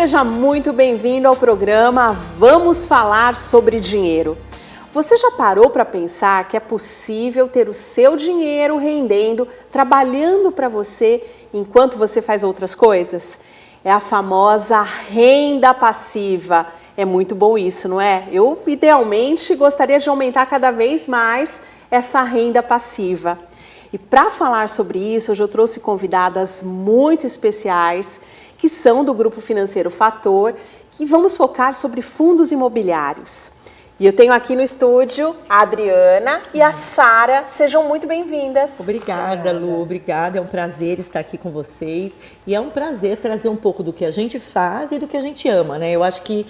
Seja muito bem-vindo ao programa Vamos Falar sobre Dinheiro. Você já parou para pensar que é possível ter o seu dinheiro rendendo, trabalhando para você enquanto você faz outras coisas? É a famosa renda passiva. É muito bom isso, não é? Eu, idealmente, gostaria de aumentar cada vez mais essa renda passiva. E para falar sobre isso, hoje eu trouxe convidadas muito especiais, que são do Grupo Financeiro Fator, que vamos focar sobre fundos imobiliários. E eu tenho aqui no estúdio a Adriana e a Sara. Sejam muito bem-vindas. Obrigada, Lu. Obrigada. É um prazer estar aqui com vocês. E é um prazer trazer um pouco do que a gente faz e do que a gente ama, né? Eu acho que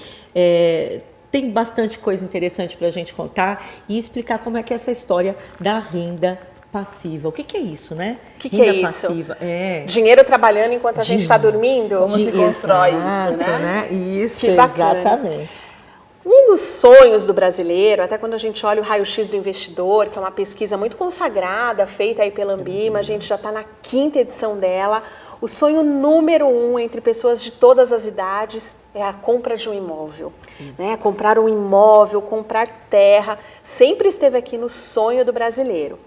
tem bastante coisa interessante para a gente contar e explicar como é que é essa história da renda passiva. O que é isso, né? O que é isso? Passiva. Dinheiro trabalhando enquanto a gente está dormindo? Como se constrói isso, né? Isso, que bacana. Exatamente. Um dos sonhos do brasileiro, até quando a gente olha o raio-x do investidor, que é uma pesquisa muito consagrada, feita aí pela Ambima, a gente já está na 5ª edição dela, o sonho número 1 entre pessoas de todas as idades é a compra de um imóvel. Né? Comprar um imóvel, comprar terra, sempre esteve aqui no sonho do brasileiro.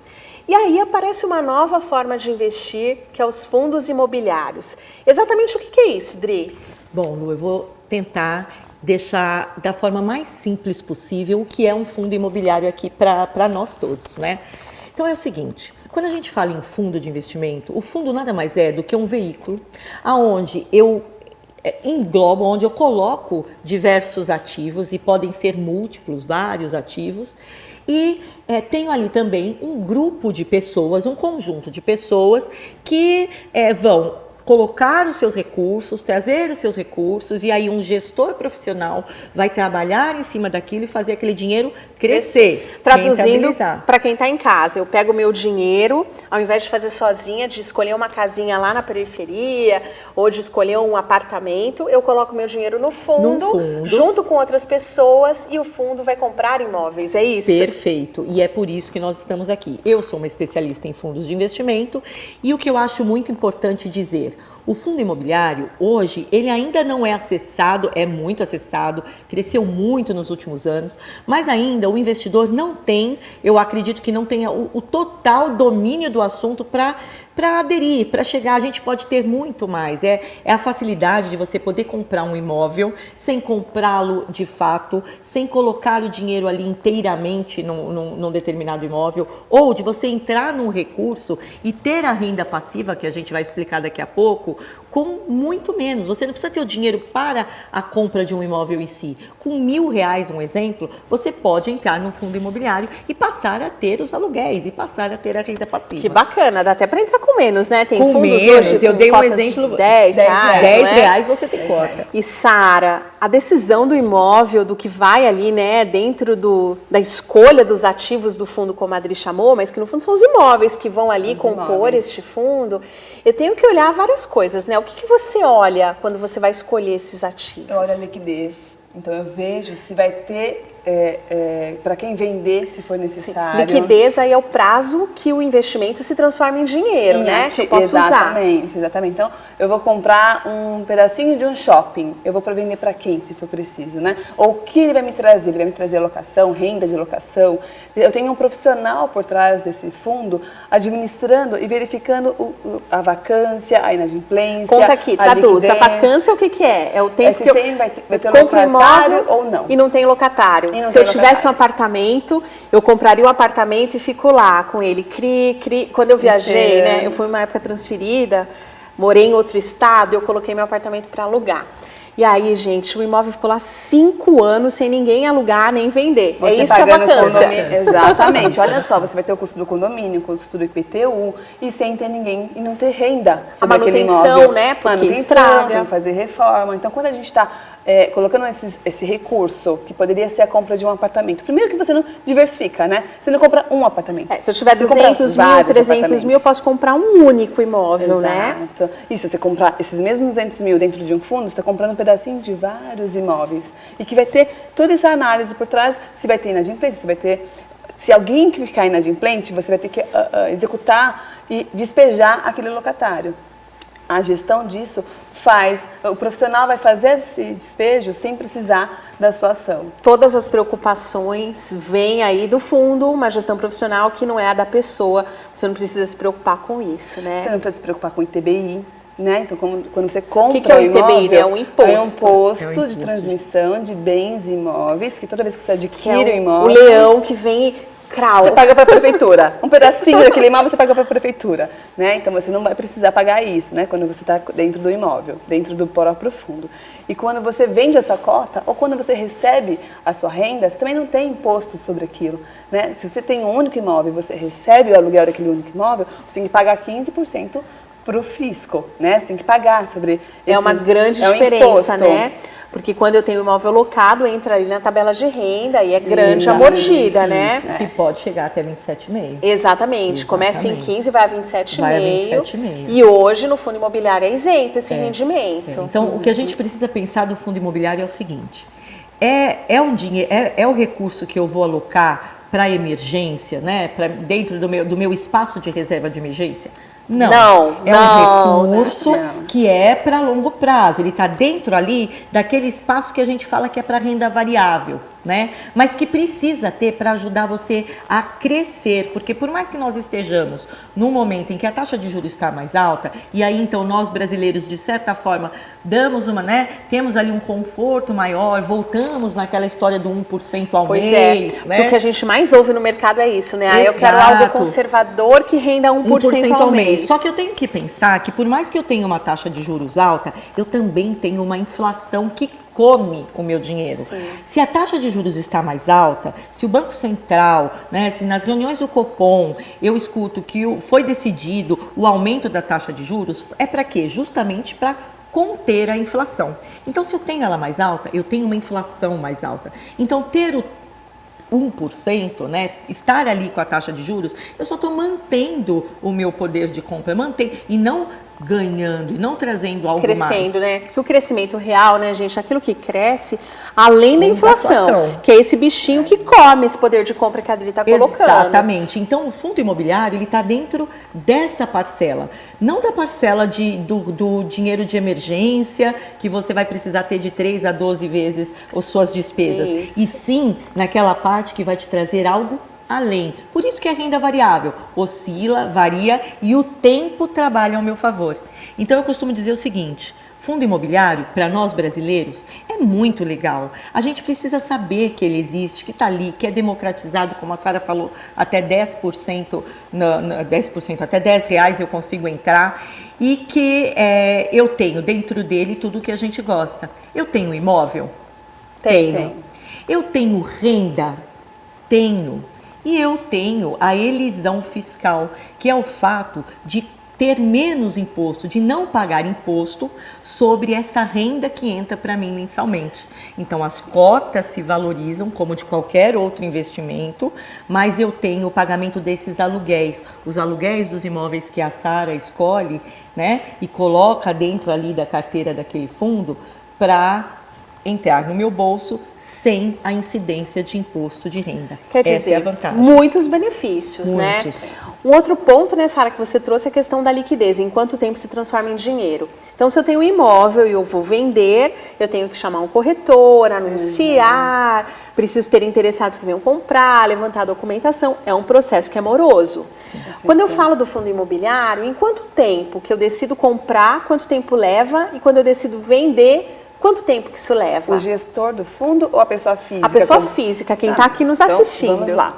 E aí aparece uma nova forma de investir, que é os fundos imobiliários. Exatamente o que é isso, Dri? Bom, Lu, eu vou tentar deixar da forma mais simples possível o que é um fundo imobiliário aqui para nós todos, né? Então é o seguinte, quando a gente fala em fundo de investimento, o fundo nada mais é do que um veículo aonde eu englobo, onde eu coloco diversos ativos e podem ser múltiplos, vários ativos. E tenho ali também um grupo de pessoas, um conjunto de pessoas que vão colocar os seus recursos, trazer os seus recursos, e aí um gestor profissional vai trabalhar em cima daquilo e fazer aquele dinheiro crescer. Traduzindo para quem está em casa, eu pego o meu dinheiro, ao invés de fazer sozinha, de escolher uma casinha lá na periferia, ou de escolher um apartamento, eu coloco meu dinheiro no fundo, junto com outras pessoas, e o fundo vai comprar imóveis, é isso? Perfeito, e é por isso que nós estamos aqui. Eu sou uma especialista em fundos de investimento, e o que eu acho muito importante dizer, o fundo imobiliário, hoje, ele ainda não é acessado, é muito acessado, cresceu muito nos últimos anos, mas ainda o investidor não tem, eu acredito que não tenha o total domínio do assunto para aderir, para chegar. A gente pode ter muito mais, é a facilidade de você poder comprar um imóvel sem comprá-lo de fato, sem colocar o dinheiro ali inteiramente num determinado imóvel, ou de você entrar num recurso e ter a renda passiva, que a gente vai explicar daqui a pouco, com muito menos. Você não precisa ter o dinheiro para a compra de um imóvel em si. Com R$1.000, um exemplo, você pode entrar num fundo imobiliário e passar a ter os aluguéis, e passar a ter a renda passiva. Que bacana, dá até para entrar com menos, né? Tem com fundos menos, hoje eu dei um exemplo, R$10. R$10 você tem cota. E Sara, a decisão do imóvel, do que vai ali, né, dentro da escolha dos ativos do fundo, como a Adri chamou, mas que no fundo são os imóveis que vão ali compor este fundo, eu tenho que olhar várias coisas, né? O que você olha quando você vai escolher esses ativos? Eu olho a liquidez, então eu vejo se vai ter para quem vender, se for necessário. Sim. Liquidez aí é o prazo que o investimento se transforma em dinheiro, né? Que eu posso usar. Exatamente. Então, eu vou comprar um pedacinho de um shopping, eu vou para vender para quem, se for preciso, né? Ou o que ele vai me trazer? Ele vai me trazer locação, renda de locação. Eu tenho um profissional por trás desse fundo administrando e verificando a vacância, a inadimplência. Conta aqui, traduz. A vacância, o que é? É o tempo que eu vai ter compro locatário imóvel ou não. E não tem locatário. Se eu tivesse um apartamento, eu compraria um apartamento e fico lá com ele. Quando eu viajei, né? Eu fui uma época transferida, morei em outro estado, eu coloquei meu apartamento para alugar. E aí, gente, o imóvel ficou lá 5 anos sem ninguém alugar nem vender. Você é isso que é a vacância. Exatamente. Olha só, você vai ter o custo do condomínio, o custo do IPTU, e sem ter ninguém e não ter renda sobre aquele imóvel. A manutenção, né? Porque estraga. Tem que fazer reforma. Então, quando a gente está colocando esse recurso, que poderia ser a compra de um apartamento, primeiro que você não diversifica, né? Você não compra um apartamento. Se eu tiver 200 mil, 300 mil, eu posso comprar um único imóvel, né? E se você comprar esses mesmos 200 mil dentro de um fundo, você está comprando um pedacinho de vários imóveis. E que vai ter toda essa análise por trás, se vai ter inadimplência, se vai ter... Se alguém que ficar inadimplente, você vai ter que executar e despejar aquele locatário. a gestão disso o profissional vai fazer esse despejo sem precisar da sua ação. Todas as preocupações vêm aí do fundo, uma gestão profissional que não é a da pessoa, você não precisa se preocupar com isso, né? Você não precisa se preocupar com ITBI, né? Então, quando você compra o que é o ITBI? Imóvel, É um imposto. É um imposto de transmissão de bens e imóveis, que toda vez que você adquire o imóvel... O leão que vem e crau. Você paga para a prefeitura. Um pedacinho daquele imóvel você paga para a prefeitura, né? Então você não vai precisar pagar isso, né? Quando você está dentro do imóvel, dentro do próprio fundo. E quando você vende a sua cota ou quando você recebe a sua renda, você também não tem imposto sobre aquilo, né? Se você tem um único imóvel e você recebe o aluguel daquele único imóvel, você tem que pagar 15% para o fisco, né? Você tem que pagar sobre esse... É uma grande diferença, né? Porque quando eu tenho imóvel locado, entra ali na tabela de renda e é grande a mordida, né? Que pode chegar até 27,5. Exatamente. Começa em 15, vai a 27,5. Vai a 27,5. E hoje no fundo imobiliário é isento esse rendimento. Então, o que a gente precisa pensar do fundo imobiliário é o seguinte: é um dinheiro, é o recurso que eu vou alocar para emergência, né? Dentro do meu espaço de reserva de emergência? Não, é um recurso que é para longo prazo. Ele está dentro ali daquele espaço que a gente fala que é para renda variável, né? Mas que precisa ter para ajudar você a crescer, porque por mais que nós estejamos num momento em que a taxa de juros está mais alta, e aí então nós brasileiros de certa forma damos temos ali um conforto maior, voltamos naquela história do 1% ao mês, né? O que a gente mais ouve no mercado é isso, né? Ah, eu quero algo conservador que renda 1% ao mês. Só que eu tenho que pensar que por mais que eu tenha uma taxa de juros alta, eu também tenho uma inflação que come o meu dinheiro. Sim. Se a taxa de juros está mais alta, se o Banco Central, né, se nas reuniões do Copom eu escuto que foi decidido o aumento da taxa de juros, é para quê? Justamente para conter a inflação. Então, se eu tenho ela mais alta, eu tenho uma inflação mais alta. Então, ter o 1%, né, estar ali com a taxa de juros, eu só estou mantendo o meu poder de compra, e não ganhando, e não trazendo algo crescendo, mais. né? Porque o crescimento real, né, gente, aquilo que cresce além da inflação, que é esse bichinho que come esse poder de compra que a Adri está colocando. Exatamente. Então, o fundo imobiliário, ele está dentro dessa parcela, não da parcela do dinheiro de emergência, que você vai precisar ter de 3 a 12 vezes as suas despesas, e sim naquela parte que vai te trazer algo além. Por isso que a renda variável oscila, varia e o tempo trabalha ao meu favor. Então eu costumo dizer o seguinte: fundo imobiliário, para nós brasileiros, é muito legal. A gente precisa saber que ele existe, que está ali, que é democratizado, como a Sara falou, até 10%, 10% até R$10 eu consigo entrar, e que eu tenho dentro dele tudo que a gente gosta. Eu tenho imóvel? Tenho. Eu tenho renda? Tenho. E eu tenho a elisão fiscal, que é o fato de ter menos imposto, de não pagar imposto sobre essa renda que entra para mim mensalmente. Então, as cotas se valorizam como de qualquer outro investimento, mas eu tenho o pagamento desses aluguéis. Os aluguéis dos imóveis que a Sara escolhe, né, e coloca dentro ali da carteira daquele fundo para entrar no meu bolso sem a incidência de imposto de renda. Quer dizer, essa é a vantagem. Muitos benefícios, né? Um outro ponto, né, Sara, que você trouxe é a questão da liquidez, em quanto tempo se transforma em dinheiro. Então, se eu tenho um imóvel e eu vou vender, eu tenho que chamar um corretor, anunciar, preciso ter interessados que venham comprar, levantar a documentação. É um processo que é moroso. Sim, quando eu falo do fundo imobiliário, em quanto tempo que eu decido comprar, quanto tempo leva, e quando eu decido vender, quanto tempo que isso leva? O gestor do fundo ou a pessoa física? A pessoa física, quem está aqui nos assistindo. Vamos lá,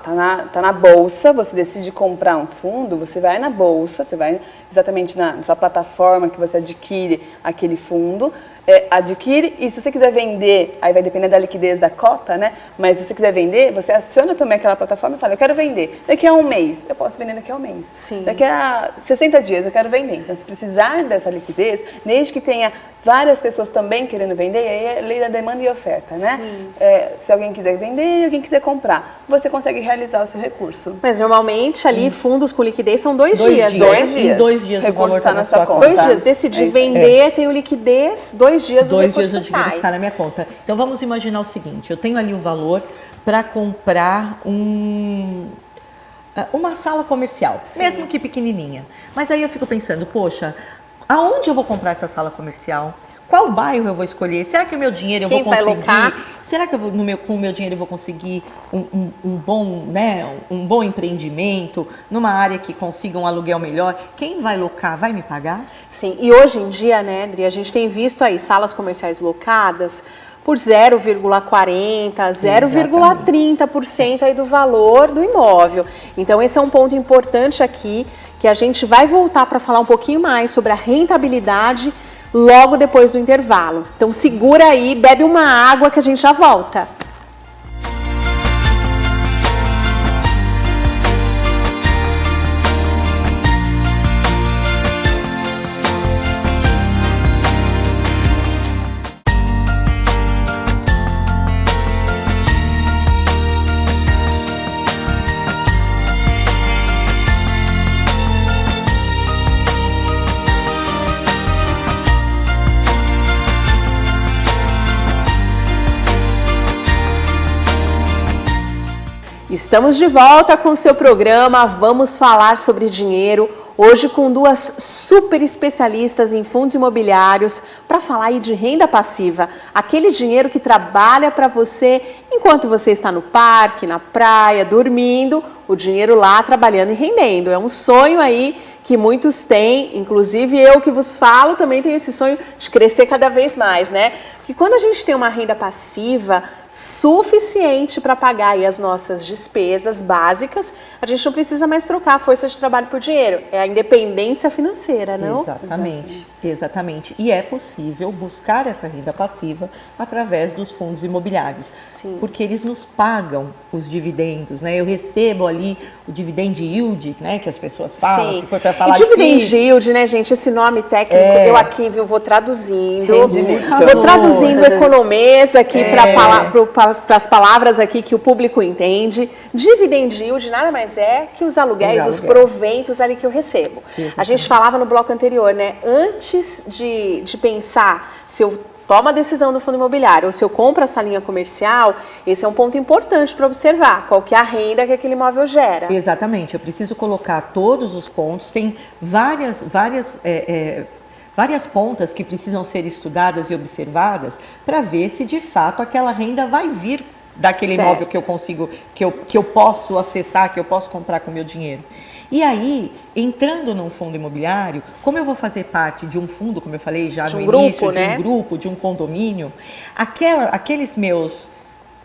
tá na bolsa, você decide comprar um fundo, você vai na bolsa, você vai exatamente na sua plataforma que você adquire aquele fundo, adquire, e se você quiser vender, aí vai depender da liquidez da cota, né? Mas se você quiser vender, você aciona também aquela plataforma e fala: eu quero vender daqui a um mês, eu posso vender daqui a um mês. Sim. Daqui a 60 dias eu quero vender. Então, se precisar dessa liquidez, desde que tenha várias pessoas também querendo vender, aí é lei da demanda e oferta, né? Se alguém quiser vender, alguém quiser comprar, você consegue realizar o seu recurso. Mas normalmente ali fundos com liquidez são 2 dias. 2 dias. Em 2 dias o recurso está na sua conta. 2 dias. Decidi vender, tenho liquidez, 2 dias o recurso 2 dias o dinheiro está na minha conta. Então vamos imaginar o seguinte: eu tenho ali um valor para comprar uma sala comercial, mesmo que pequenininha. Mas aí eu fico pensando, poxa, Aonde eu vou comprar essa sala comercial? Qual bairro eu vou escolher? Será que o meu dinheiro eu vou conseguir? Quem vai locar? Será que com o meu dinheiro eu vou conseguir um bom, né, um bom empreendimento, numa área que consiga um aluguel melhor? Quem vai locar vai me pagar? Sim, e hoje em dia, né, Adri, a gente tem visto aí salas comerciais locadas por 0,40%, 0,30% aí do valor do imóvel. Então esse é um ponto importante aqui, que a gente vai voltar para falar um pouquinho mais sobre a rentabilidade logo depois do intervalo. Então segura aí, bebe uma água que a gente já volta. Estamos de volta com o seu programa Vamos Falar sobre Dinheiro, hoje com duas super especialistas em fundos imobiliários para falar aí de renda passiva, aquele dinheiro que trabalha para você enquanto você está no parque, na praia, dormindo, o dinheiro lá trabalhando e rendendo. É um sonho aí que muitos têm, inclusive eu que vos falo também tenho esse sonho de crescer cada vez mais, né? Porque quando a gente tem uma renda passiva suficiente para pagar aí as nossas despesas básicas, a gente não precisa mais trocar a força de trabalho por dinheiro. É a independência financeira, não? Exatamente, exatamente. E é possível buscar essa renda passiva através dos fundos imobiliários. Sim. Porque eles nos pagam os dividendos, né? Eu recebo ali o dividend yield, né? Que as pessoas falam, Sim. se for para falar de dividend yield, né, gente? Esse nome técnico, eu aqui, viu, vou traduzindo. Rendimento. Vou traduzindo economês aqui para as palavras aqui que o público entende. Dividend yield nada mais é que os aluguéis, os proventos ali que eu recebo. Exatamente. A gente falava no bloco anterior, né? Antes de pensar se eu tomo a decisão do fundo imobiliário ou se eu compro a salinha comercial, esse é um ponto importante para observar. Qual que é a renda que aquele imóvel gera. Exatamente. Eu preciso colocar todos os pontos. Tem várias pontas que precisam ser estudadas e observadas para ver se de fato aquela renda vai vir daquele Certo. imóvel que eu consigo, que eu posso acessar, que eu posso comprar com o meu dinheiro. E aí, entrando num fundo imobiliário, como eu vou fazer parte de um fundo, como eu falei já De no um grupo, início, né? de um grupo, de um condomínio, aqueles meus,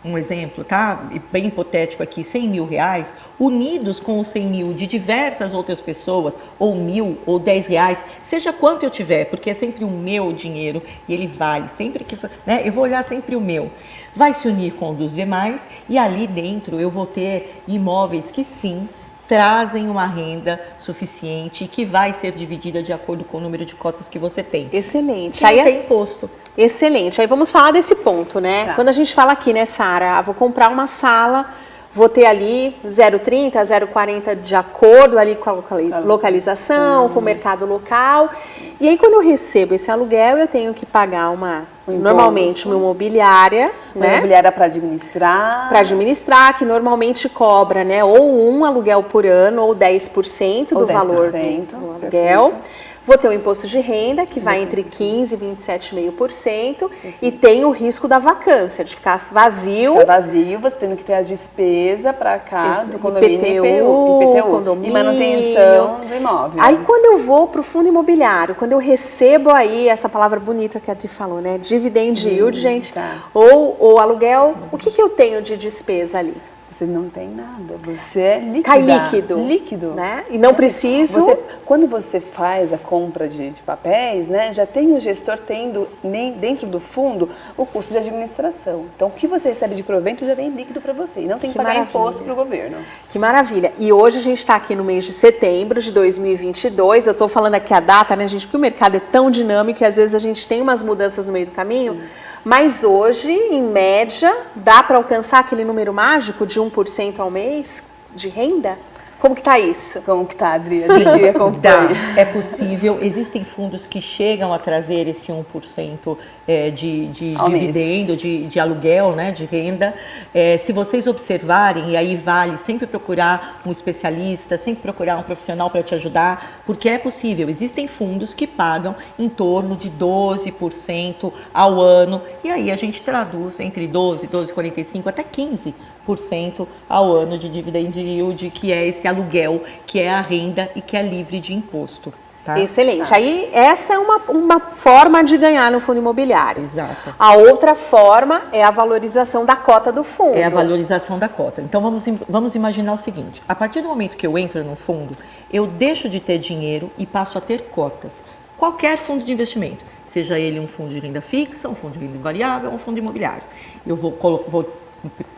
um exemplo, tá? Bem hipotético aqui, 100 mil reais, unidos com os 100 mil de diversas outras pessoas, ou 1.000, ou 10 reais, seja quanto eu tiver, porque é sempre o meu dinheiro e ele vale, sempre que, né? Eu vou olhar sempre o meu. Vai se unir com o dos demais e ali dentro eu vou ter imóveis que sim, trazem uma renda suficiente que vai ser dividida de acordo com o número de cotas que você tem. Excelente. Que não tem imposto. Excelente. Aí vamos falar desse ponto, né? Tá. Quando a gente fala aqui, né, Sara, vou comprar uma sala, vou ter ali 0,30, 0,40 de acordo ali com a localização, com o mercado local. E aí quando eu recebo esse aluguel, eu tenho que pagar normalmente uma imobiliária, Uma né? imobiliária para administrar. Para administrar, que normalmente cobra, né, ou um aluguel por ano ou 10% do Ou valor 10%, do aluguel. perfeito. Vou ter o imposto de renda, que vai entre 15% e 27,5%, e tem o risco da vacância, de ficar vazio. Fica vazio, você tendo que ter a despesa para cá do condomínio IPTU, e manutenção do imóvel. Aí quando eu vou para o fundo imobiliário, quando eu recebo aí essa palavra bonita que a Adri falou, né? Dividend yield, gente, tá. ou aluguel, o que eu tenho de despesa ali? Você não tem nada, você é líquida. Cai líquido. Líquido. Né? E não preciso... Quando você faz a compra de papéis, né, já tem o gestor tendo dentro do fundo o custo de administração. Então, o que você recebe de provento já vem líquido para você. E não tem que pagar maravilha. imposto para o governo. Que maravilha. E hoje a gente está aqui no mês de setembro de 2022. Eu estou falando aqui a data, né, gente? Porque o mercado é tão dinâmico e às vezes a gente tem umas mudanças no meio do caminho. Mas hoje, em média, dá para alcançar aquele número mágico de 1% ao mês de renda? Como que tá isso? Como que tá, Adri? Que acompanha. É possível. Existem fundos que chegam a trazer esse 1% de dividendo, de aluguel, né, de renda. Se vocês observarem, e aí vale sempre procurar um especialista, sempre procurar um profissional para te ajudar, porque é possível. Existem fundos que pagam em torno de 12% ao ano, e aí a gente traduz entre 12, 12,45 até 15% ao ano de dividend yield, que é esse aluguel, que é a renda e que é livre de imposto. Tá? Excelente. Aí essa é uma forma de ganhar no fundo imobiliário. Exato. A outra forma é a valorização da cota do fundo. É a valorização da cota. Então vamos imaginar o seguinte: a partir do momento que eu entro no fundo, eu deixo de ter dinheiro e passo a ter cotas. Qualquer fundo de investimento, seja ele um fundo de renda fixa, um fundo de renda variável, um fundo imobiliário. Eu vou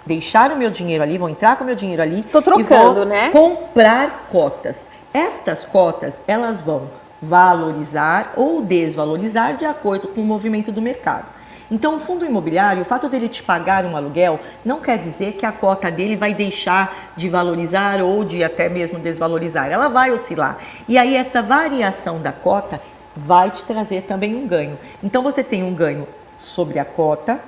deixar o meu dinheiro ali, vou entrar com o meu dinheiro ali trocando, e vou né? comprar cotas. Estas cotas, elas vão valorizar ou desvalorizar de acordo com o movimento do mercado. Então, o fundo imobiliário, o fato dele te pagar um aluguel, não quer dizer que a cota dele vai deixar de valorizar ou de até mesmo desvalorizar. Ela vai oscilar. E aí, essa variação da cota vai te trazer também um ganho. Então, você tem um ganho sobre a cota,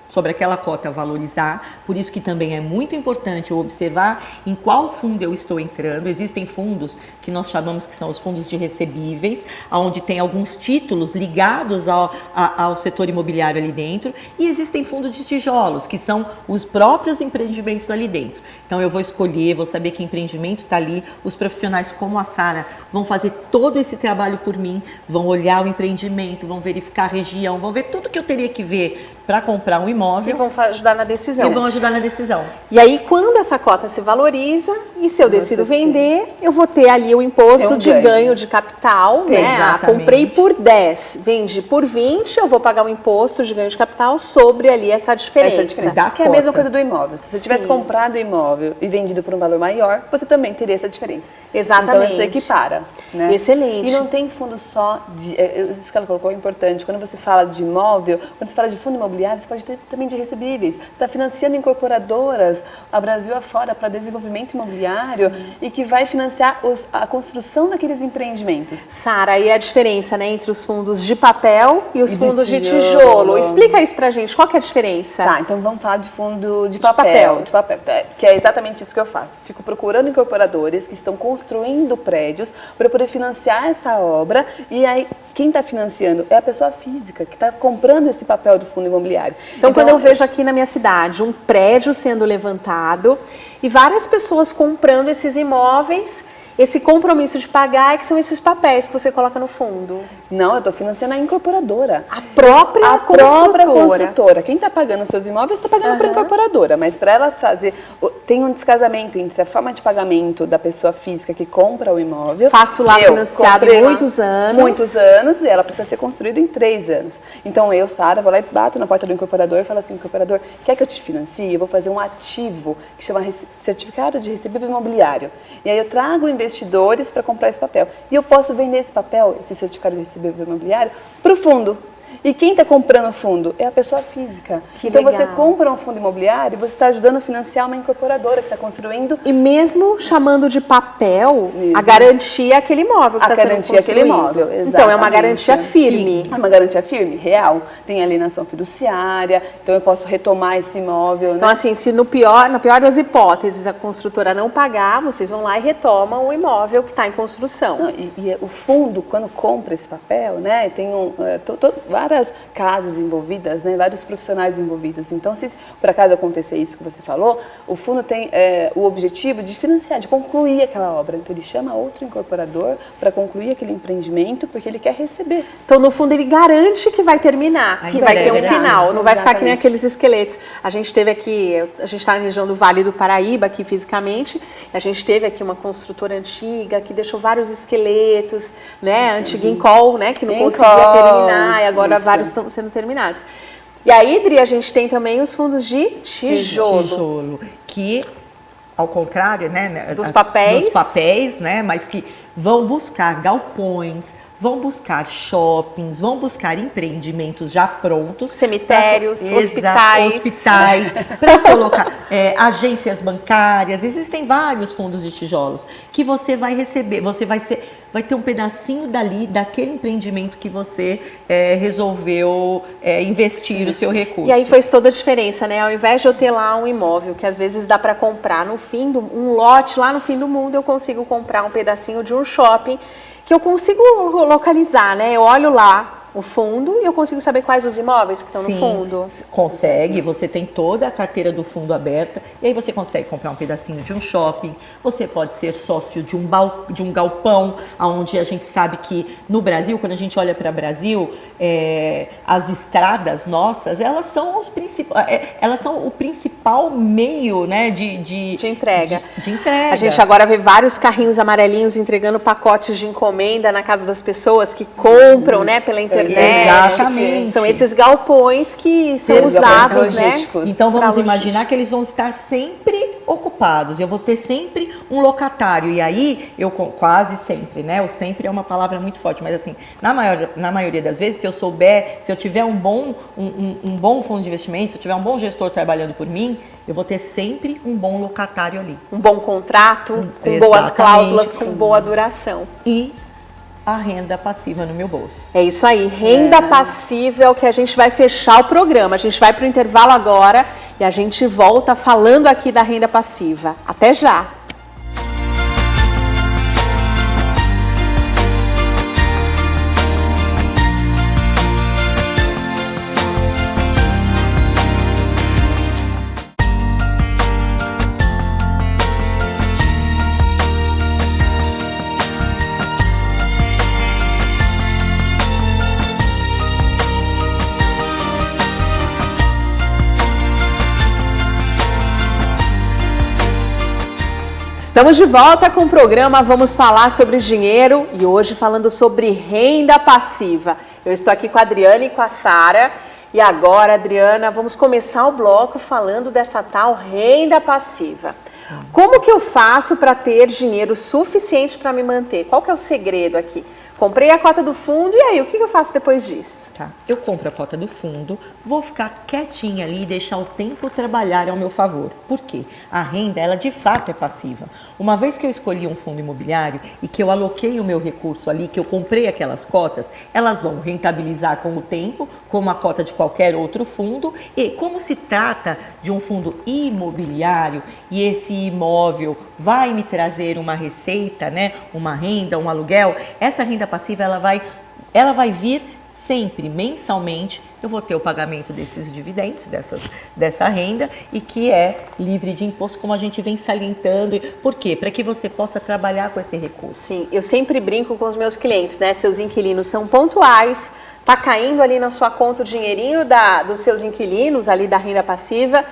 sobre aquela cota valorizar, por isso que também é muito importante eu observar em qual fundo eu estou entrando. Existem fundos que nós chamamos que são os fundos de recebíveis, onde tem alguns títulos ligados ao setor imobiliário ali dentro, e existem fundos de tijolos, que são os próprios empreendimentos ali dentro. Então eu vou escolher, vou saber que empreendimento está ali, os profissionais como a Sara vão fazer todo esse trabalho por mim, vão olhar o empreendimento, vão verificar a região, vão ver tudo que eu teria que ver para comprar um imóvel. E vão ajudar na decisão. E vão ajudar na decisão. E aí, quando essa cota se valoriza, e se eu decido vender, eu vou ter ali o imposto de ganho de capital, né? Exatamente. Comprei por 10, vendi por 20, eu vou pagar um imposto de ganho de capital sobre ali essa diferença. Que é a mesma coisa do imóvel. Se você tivesse comprado o imóvel e vendido por um valor maior, você também teria essa diferença. Exatamente. Então, isso equipara. Né? Excelente. E não tem fundo só de... Isso que ela colocou é importante. Quando você fala de imóvel, quando você fala de fundo imobiliário, você pode ter também de recebíveis. Você está financiando incorporadoras a Brasil afora para desenvolvimento imobiliário. Sim. E que vai financiar a construção daqueles empreendimentos. Sara, aí a diferença, né, entre os fundos de papel e os fundos de tijolo. Explica isso pra gente, qual que é a diferença? Tá, então vamos falar de fundo de papel, que é exatamente isso que eu faço. Fico procurando incorporadores que estão construindo prédios para poder financiar essa obra, e aí quem está financiando é a pessoa física que está comprando esse papel do fundo imobiliário. Então, quando eu vejo aqui na minha cidade um prédio sendo levantado e várias pessoas comprando esses imóveis, esse compromisso de pagar é que são esses papéis que você coloca no fundo. Não, eu estou financiando a incorporadora. A própria construtora. Quem está pagando os seus imóveis está pagando para a incorporadora, mas para ela fazer... Tem um descasamento entre a forma de pagamento da pessoa física que compra o imóvel. Faço lá financiado em muitos anos. Muitos anos, e ela precisa ser construída em 3 anos. Então eu, Sara, vou lá e bato na porta do incorporador e falo assim: incorporador, quer que eu te financie? Eu vou fazer um ativo que chama certificado de recebível imobiliário. E aí eu trago investidores para comprar esse papel. E eu posso vender esse papel, esse certificado de recebível imobiliário, para o fundo. E quem está comprando o fundo é a pessoa física. Então você compra um fundo imobiliário e você está ajudando a financiar uma incorporadora que está construindo. E mesmo chamando de papel, a garantia é aquele imóvel que está sendo construído. Aquele imóvel, exatamente. Então é uma garantia firme. É uma garantia firme, real. Tem alienação fiduciária, então eu posso retomar esse imóvel. Então, assim, se na pior das hipóteses a construtora não pagar, vocês vão lá e retomam o imóvel que está em construção. Não, e o fundo, quando compra esse papel, né, tem várias casas envolvidas, né, vários profissionais envolvidos. Então, se por acaso acontecer isso que você falou, o fundo tem o objetivo de financiar, de concluir aquela obra. Então, ele chama outro incorporador para concluir aquele empreendimento, porque ele quer receber. Então, no fundo, ele garante que vai terminar, que vai ter um final, não vai ficar que nem aqueles esqueletos. A gente teve aqui, a gente está na região do Vale do Paraíba, aqui fisicamente, a gente teve aqui uma construtora antiga que deixou vários esqueletos, né, antiga Incol, né, que não conseguia terminar, e agora vários estão sendo terminados. E aí, Dri, a gente tem também os fundos de tijolo. Que, ao contrário, né, dos papéis, né, mas que vão buscar galpões, vão buscar shoppings, vão buscar empreendimentos já prontos. Cemitérios, hospitais, para colocar agências bancárias. Existem vários fundos de tijolos que você vai receber, você vai ter um pedacinho dali, daquele empreendimento que você resolveu investir o seu recurso. E aí faz toda a diferença, né? Ao invés de eu ter lá um imóvel que às vezes dá para comprar um lote lá no fim do mundo, eu consigo comprar um pedacinho de um shopping que eu consigo localizar, né? Eu olho lá o fundo e eu consigo saber quais os imóveis que estão no fundo. Consegue, você tem toda a carteira do fundo aberta e aí você consegue comprar um pedacinho de um shopping, você pode ser sócio de um galpão, onde a gente sabe que no Brasil, quando a gente olha para o Brasil, as estradas nossas, elas são o principal meio, né, de entrega. De entrega. A gente agora vê vários carrinhos amarelinhos entregando pacotes de encomenda na casa das pessoas que compram, né, pela internet. Exatamente. São esses galpões que são usados, né? Então vamos imaginar que eles vão estar sempre ocupados. Eu vou ter sempre um locatário. E aí, quase sempre, né? O sempre é uma palavra muito forte, mas assim, na maioria das vezes, se eu tiver um bom fundo de investimento, se eu tiver um bom gestor trabalhando por mim, eu vou ter sempre um bom locatário ali. Um bom contrato, com boas cláusulas, com boa duração. E a renda passiva no meu bolso. É isso aí, renda passiva é o que a gente vai fechar o programa. A gente vai para o intervalo agora e a gente volta falando aqui da renda passiva. Até já! Estamos de volta com o programa Vamos Falar sobre Dinheiro e hoje falando sobre renda passiva. Eu estou aqui com a Adriana e com a Sara. E agora, Adriana, vamos começar o bloco falando dessa tal renda passiva. Como que eu faço para ter dinheiro suficiente para me manter? Qual que é o segredo aqui? Comprei a cota do fundo e aí, o que eu faço depois disso? Tá. Eu compro a cota do fundo, vou ficar quietinha ali e deixar o tempo trabalhar ao meu favor. Por quê? A renda, ela de fato é passiva. Uma vez que eu escolhi um fundo imobiliário e que eu aloquei o meu recurso ali, que eu comprei aquelas cotas, elas vão rentabilizar com o tempo, como a cota de qualquer outro fundo. E como se trata de um fundo imobiliário e esse imóvel vai me trazer uma receita, né, uma renda, um aluguel, essa renda passiva ela vai vir sempre, mensalmente, eu vou ter o pagamento desses dividendos, dessa renda, e que é livre de imposto, como a gente vem salientando. Por quê? Para que você possa trabalhar com esse recurso. Sim, eu sempre brinco com os meus clientes, né? Seus inquilinos são pontuais, tá caindo ali na sua conta o dinheirinho dos seus inquilinos, ali da renda passiva.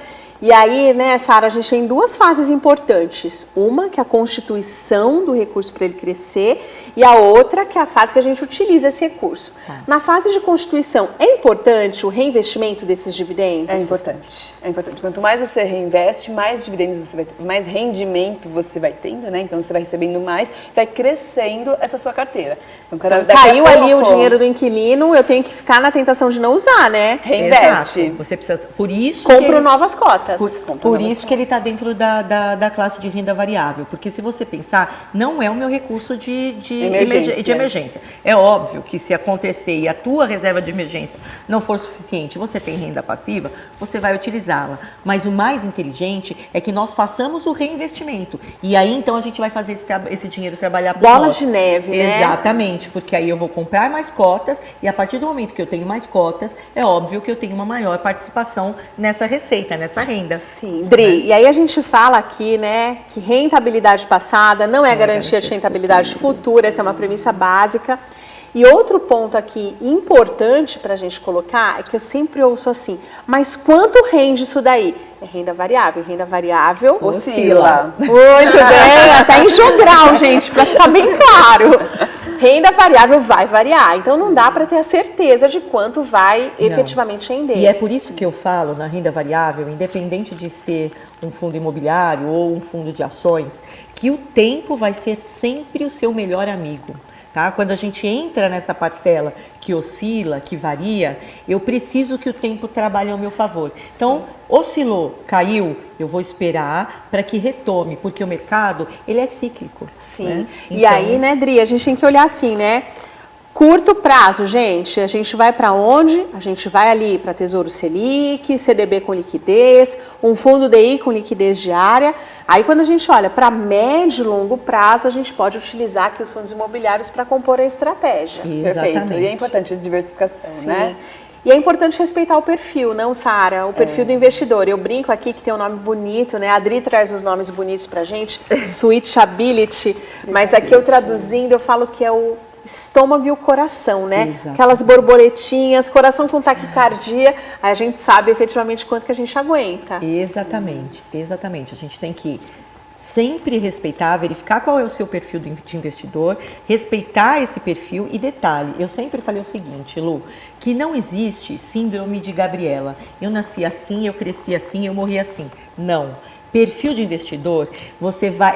E aí, né, Sara, a gente tem duas fases importantes. Uma, que é a constituição do recurso para ele crescer, e a outra, que é a fase que a gente utiliza esse recurso. Na fase de constituição, é importante o reinvestimento desses dividendos? É importante. É importante. Quanto mais você reinveste, mais dividendos você vai ter, mais rendimento você vai tendo, né? Então você vai recebendo mais, vai crescendo essa sua carteira. Então caiu ali o dinheiro do inquilino, eu tenho que ficar na tentação de não usar, né? Reinveste. Exato. Você precisa, por isso compro novas cotas. Por isso que ele está dentro da classe de renda variável. Porque se você pensar, não é o meu recurso de emergência. É óbvio que se acontecer e a tua reserva de emergência não for suficiente, você tem renda passiva, você vai utilizá-la. Mas o mais inteligente é que nós façamos o reinvestimento. E aí, então, a gente vai fazer esse dinheiro trabalhar por bola nós. de neve, né? Exatamente. Porque aí eu vou comprar mais cotas e a partir do momento que eu tenho mais cotas, é óbvio que eu tenho uma maior participação nessa receita, nessa renda. Sim, Dri, e aí a gente fala aqui, né, que rentabilidade passada não é garantia de rentabilidade futura, essa é uma premissa básica. E outro ponto aqui importante para a gente colocar é que eu sempre ouço assim, mas quanto rende isso daí? É renda variável. Renda variável oscila. Muito bem, até em jogral, gente, para ficar bem claro. Renda variável vai variar, então não dá para ter a certeza de quanto vai efetivamente render. E é por isso que eu falo na renda variável, independente de ser um fundo imobiliário ou um fundo de ações, que o tempo vai ser sempre o seu melhor amigo. Tá? Quando a gente entra nessa parcela que oscila, que varia, eu preciso que o tempo trabalhe ao meu favor. Então, oscilou, caiu, eu vou esperar para que retome, porque o mercado, ele é cíclico. Sim. Né? E então, aí, né, Dri, a gente tem que olhar assim, né? Curto prazo, gente, a gente vai para onde? A gente vai ali para Tesouro Selic, CDB com liquidez, um fundo DI com liquidez diária. Aí quando a gente olha para médio e longo prazo, a gente pode utilizar aqui os fundos imobiliários para compor a estratégia. Exatamente. Perfeito. E é importante a diversificação, Sim. né? E é importante respeitar o perfil, não, Sara? O perfil do investidor. Eu brinco aqui que tem um nome bonito, né? A Adri traz os nomes bonitos pra gente, Switchability, mas aqui eu traduzindo, eu falo que é o estômago e o coração, né? Exatamente. Aquelas borboletinhas, coração com taquicardia, aí a gente sabe efetivamente quanto que a gente aguenta. Exatamente, exatamente. A gente tem que sempre respeitar, verificar qual é o seu perfil de investidor, respeitar esse perfil e detalhe, eu sempre falei o seguinte, Lu, que não existe síndrome de Gabriela. Eu nasci assim, eu cresci assim, eu morri assim. Não. Perfil de investidor,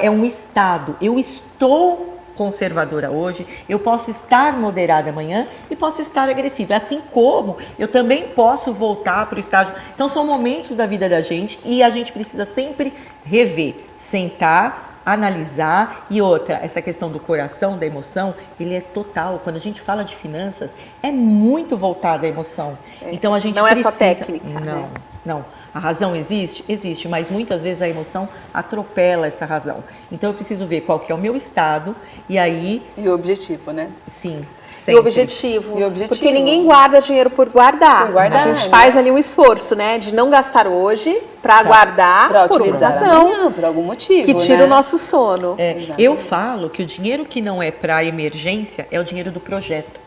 é um estado. Eu estou conservadora hoje, eu posso estar moderada amanhã e posso estar agressiva, assim como eu também posso voltar para o estágio. Então são momentos da vida da gente e a gente precisa sempre rever, sentar, analisar. E outra, essa questão do coração, da emoção, ele é total. Quando a gente fala de finanças, é muito voltada à emoção. Então a gente não precisa... é só técnica, Não, né? não. A razão existe? Existe, mas muitas vezes a emoção atropela essa razão. Então eu preciso ver qual que é o meu estado e aí... E o objetivo, né? Sim. E o objetivo, E o objetivo. porque ninguém guarda dinheiro por guardar. Por guardar, a gente né? faz ali um esforço, né, de não gastar hoje para guardar Pra por uma utilizar razão amanhã, por algum motivo, que tira né? o nosso sono. Eu falo que o dinheiro que não é para emergência é o dinheiro do projeto.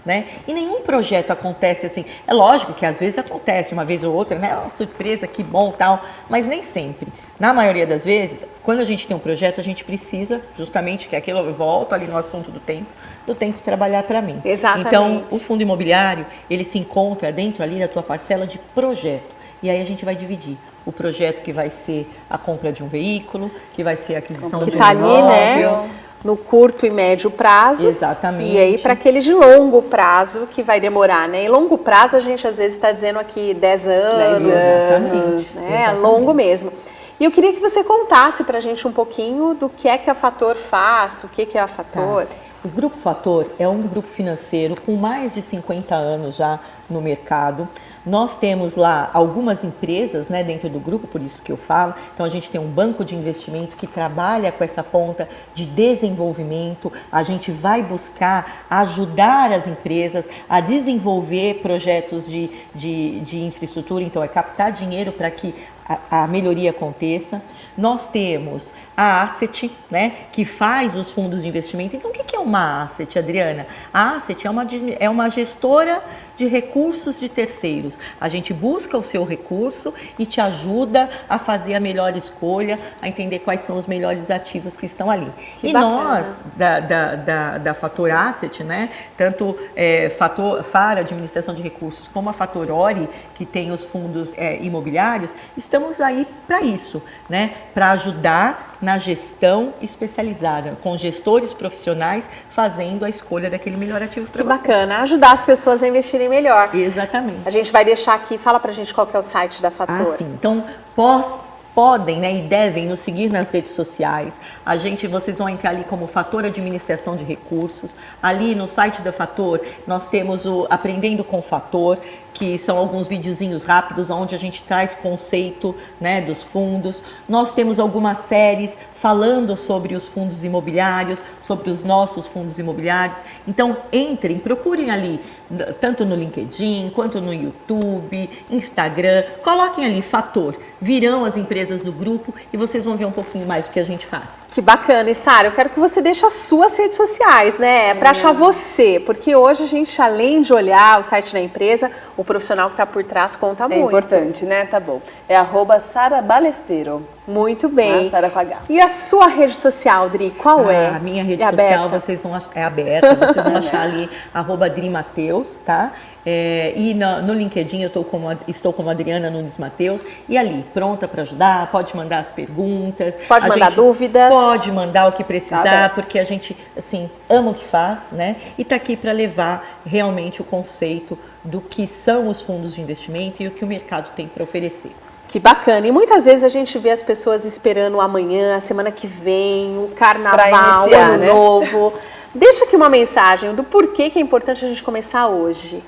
Né? E nenhum projeto acontece assim. É lógico que às vezes acontece uma vez ou outra, né? Oh, surpresa, que bom, tal, mas nem sempre. Na maioria das vezes, quando a gente tem um projeto, a gente precisa justamente que aquilo, eu volto ali no assunto do tempo trabalhar para mim. Exatamente. Então, o fundo imobiliário, ele se encontra dentro ali da tua parcela de projeto. E aí a gente vai dividir o projeto que vai ser a compra de um veículo, que vai ser a aquisição de um tá ali, né? imóvel. No curto e médio prazo. Exatamente. E aí para aqueles de longo prazo que vai demorar, né? Em longo prazo a gente às vezes está dizendo aqui 10 anos, 10 né? anos, exatamente. Longo mesmo. E eu queria que você contasse para a gente um pouquinho do que é que a Fator faz, o que é a Fator. Tá. O Grupo Fator é um grupo financeiro com mais de 50 anos já no mercado. Nós temos lá algumas empresas, né, dentro do grupo, por isso que eu falo. Então a gente tem um banco de investimento que trabalha com essa ponta de desenvolvimento. A gente vai buscar ajudar as empresas a desenvolver projetos de infraestrutura, então é captar dinheiro para que a melhoria aconteça. Nós temos a Asset, né, que faz os fundos de investimento. Então, o que é uma Asset, Adriana? A Asset é uma gestora de recursos de terceiros. A gente busca o seu recurso e te ajuda a fazer a melhor escolha, a entender quais são os melhores ativos que estão ali. Que e bacana. nós, da Fator Asset, né, tanto FAR, Administração de Recursos, como a Fator Ori, que tem os fundos imobiliários, estamos aí para isso, né, para ajudar na gestão especializada, com gestores profissionais fazendo a escolha daquele melhor ativo para Que você. bacana, ajudar as pessoas a investirem melhor. Exatamente. A gente vai deixar aqui, fala pra gente qual que é o site da Fator. Sim. Então, podem, né, e devem nos seguir nas redes sociais. Vocês vão entrar ali como Fator Administração de Recursos. Ali no site da Fator, nós temos o Aprendendo com Fator, que são alguns videozinhos rápidos onde a gente traz conceito, né, dos fundos. Nós temos algumas séries falando sobre os fundos imobiliários, sobre os nossos fundos imobiliários. Então, entrem, procurem ali, tanto no LinkedIn, quanto no YouTube, Instagram. Coloquem ali Fator, virão as empresas do grupo e vocês vão ver um pouquinho mais do que a gente faz. Que bacana. E Sara, eu quero que você deixe as suas redes sociais, né? Para achar você, porque hoje a gente, além de olhar o site da empresa, o profissional que está por trás conta muito. É importante, né? Tá bom. É @Sara Balesteiro. Muito bem. Sara com H. E a sua rede social, Dri, qual é? A minha rede É social, aberta? vocês vão achar, é aberta, vocês vão achar ali, @DriMatheus, tá? E no LinkedIn estou como Adriana Nunes Mateus, e ali, pronta para ajudar, pode mandar as perguntas. Pode mandar dúvidas. Pode mandar o que precisar, Tá, porque a gente, assim, ama o que faz, né? E está aqui para levar realmente o conceito do que são os fundos de investimento e o que o mercado tem para oferecer. Que bacana. E muitas vezes a gente vê as pessoas esperando amanhã, a semana que vem, o carnaval, Pra o iniciar, ano né? novo. Deixa aqui uma mensagem do porquê que é importante a gente começar hoje.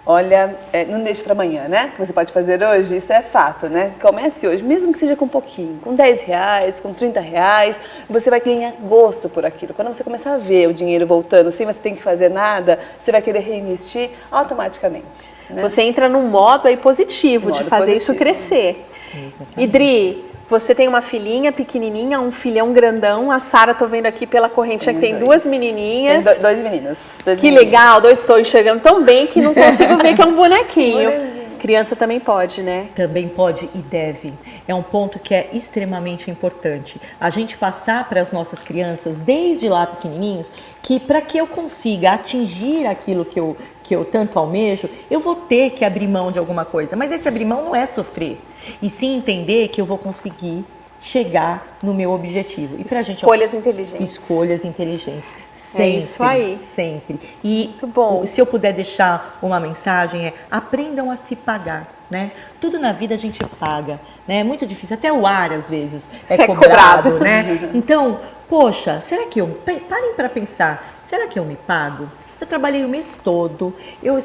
Olha, não deixe para amanhã, né? Que você pode fazer hoje, isso é fato, né? Comece hoje, mesmo que seja com um pouquinho, com R$10, com R$30, você vai ganhar gosto por aquilo. Quando você começar a ver o dinheiro voltando sem você ter que fazer nada, você vai querer reinvestir automaticamente. Né? Você entra num modo aí positivo de Modo fazer positivo. isso crescer. Exatamente. E Dri, você tem uma filhinha pequenininha, um filhão grandão. A Sara, tô vendo aqui pela correntinha que tem duas menininhas. Tem dois meninos. Que legal, estou enxergando tão bem que não consigo ver que é um bonequinho. Criança também pode, né? Também pode e deve. É um ponto que é extremamente importante. A gente passar para as nossas crianças, desde lá pequenininhos, que para que eu consiga atingir aquilo que eu tanto almejo, eu vou ter que abrir mão de alguma coisa. Mas esse abrir mão não é sofrer, e sim entender que eu vou conseguir chegar no meu objetivo. E pra Escolhas inteligentes. Escolhas inteligentes. Sempre, É isso aí. Sempre. E Muito bom. se eu puder deixar uma mensagem aprendam a se pagar, né? Tudo na vida a gente paga, né? É muito difícil, até o ar às vezes é cobrado, né? Então, poxa, será que parem para pensar, será que eu me pago? Eu trabalhei o mês todo, eu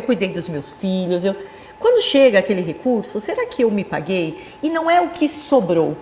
cuidei dos meus filhos, quando chega aquele recurso, será que eu me paguei? E não é o que sobrou.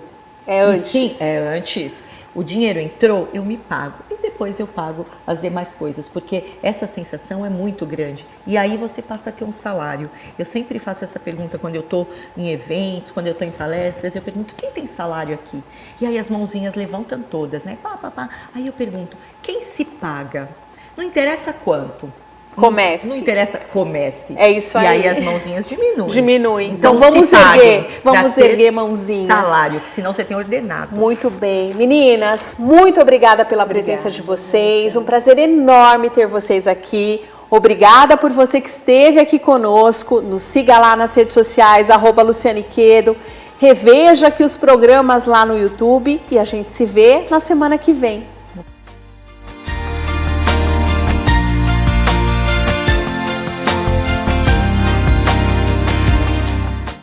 É antes. Sim, é antes. O dinheiro entrou, eu me pago. E depois eu pago as demais coisas, porque essa sensação é muito grande. E aí você passa a ter um salário. Eu sempre faço essa pergunta quando eu estou em eventos, quando eu estou em palestras. Eu pergunto, quem tem salário aqui? E aí as mãozinhas levantam todas, né? Pá, pá, pá. Aí eu pergunto, quem se paga? Não interessa quanto. Comece. Não interessa, comece. É isso aí. E aí as mãozinhas diminuem. Diminui. Então vamos se paguem erguer, vamos pra ter erguer mãozinhas. salário, que senão você tem ordenado. Muito bem. Meninas, muito obrigada pela presença de vocês. Um prazer enorme ter vocês aqui. Obrigada por você que esteve aqui conosco. Nos siga lá nas redes sociais, @LucianeQuedo. Reveja aqui os programas lá no YouTube e a gente se vê na semana que vem.